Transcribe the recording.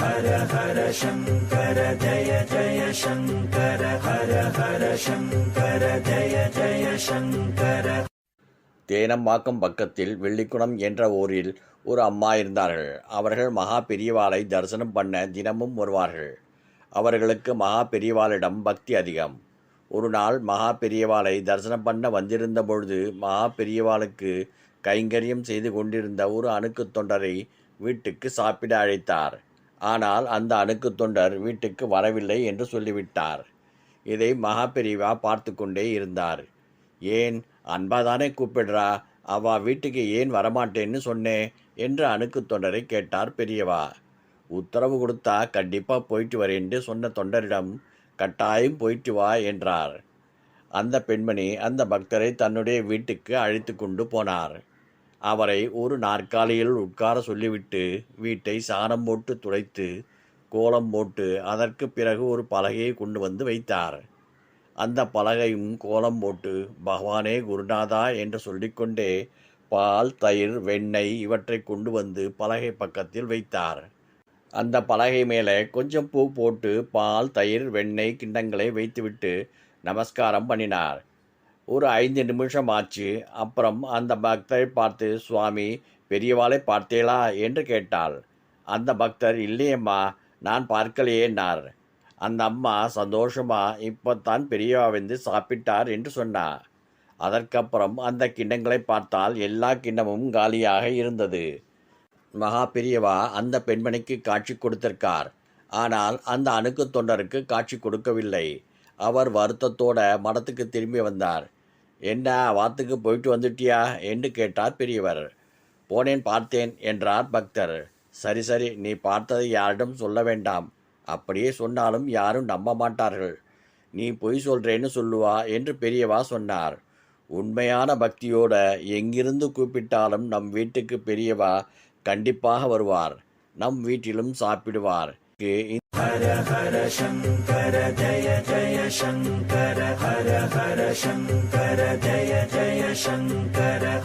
ஹர ஹர சங்கர ஜய ஜய சங்கர ஹர ஹர சங்கர ஜய ஜய சங்கர. தேனம்பாக்கம் பக்கத்தில் வெள்ளிக்குளம் என்ற ஊரில் ஒரு அம்மா இருந்தார்கள். அவர்கள் மகா பெரியவாளை தரிசனம் பண்ண தினமும் வருவார்கள். அவர்களுக்கு மகா பெரியவாளிடம் பக்தி அதிகம். ஒரு நாள் மகா பெரியவாளை தரிசனம் பண்ண வந்திருந்த பொழுது மகா பெரியவாளுக்கு கைங்கரியம் செய்து கொண்டிருந்த ஒரு அணுக்கு தொண்டரை வீட்டுக்கு சாப்பிட அழைத்தார். ஆனால் அந்த அணுக்கு தொண்டர் வீட்டுக்கு வரவில்லை என்று சொல்லிவிட்டார். இதை மகா பெரியவா பார்த்து கொண்டே இருந்தார். ஏன், அன்பாதானே கூப்பிடுறா, அவ வீட்டுக்கு ஏன் வரமாட்டேன்னு சொன்னேன் என்று அணுக்கு தொண்டரை கேட்டார் பெரியவா. உத்தரவு கொடுத்தா கண்டிப்பாக போயிட்டு வரேன்னு சொன்ன தொண்டரிடம் கட்டாயம் போயிட்டு வா என்றார். அந்த பெண்மணி அந்த பக்தரை தன்னுடைய வீட்டுக்கு அழைத்து கொண்டு போனார். அவரை ஒரு நாற்காலியில் உட்கார சொல்லிவிட்டு வீட்டை சாணம் போட்டு துடைத்து கோலம் போட்டு அதற்கு பிறகு ஒரு பலகையை கொண்டு வந்து வைத்தார். அந்த பலகையும் கோலம் போட்டு பகவானே குருநாதா என்று சொல்லிக்கொண்டே பால், தயிர், வெண்ணெய் இவற்றை கொண்டு வந்து பலகை பக்கத்தில் வைத்தார். அந்த பலகை மேலே கொஞ்சம் பூ போட்டு பால், தயிர், வெண்ணெய் கிண்ணங்களை வைத்துவிட்டு நமஸ்காரம் பண்ணினார். ஒரு 5 நிமிஷம் ஆச்சு. அப்புறம் அந்த பக்தரை பார்த்து, சுவாமி, பெரியவாளை பார்த்தேளா என்று கேட்டாள். அந்த பக்தர், இல்லையம்மா, நான் பார்க்கலையேன்னார். அந்த அம்மா சந்தோஷமா, இப்போத்தான் பெரியவா வந்து சாப்பிட்டார் என்று சொன்னார். அதற்கப்புறம் அந்த கிண்ணங்களை பார்த்தால் எல்லா கிண்ணமும் காலியாக இருந்தது. மகா பெரியவா அந்த பெண்மணிக்கு காட்சி கொடுத்திருக்கார். ஆனால் அந்த அணுக்கு தொண்டருக்கு காட்சி கொடுக்கவில்லை. அவர் வருத்தத்தோட மடத்துக்கு திரும்பி வந்தார். என்ன, வாத்துக்கு போயிட்டு வந்துட்டியா என்று கேட்டார் பெரியவர். போனேன், பார்த்தேன் என்றார் பக்தர். சரி சரி, நீ பார்த்ததை யாரிடம் சொல்ல வேண்டாம். அப்படியே சொன்னாலும் யாரும் நம்ப மாட்டார்கள். நீ பொய் சொல்கிறேன்னு சொல்லுவா என்று பெரியவா சொன்னார். உண்மையான பக்தியோட எங்கிருந்து கூப்பிட்டாலும் நம் வீட்டுக்கு பெரியவா கண்டிப்பாக வருவார். நம் வீட்டிலும் சாப்பிடுவார். ஹர ஹர சங்கர ஜய ஜய சங்கர ஹர ஹர சங்கர ஜய ஜய சங்கர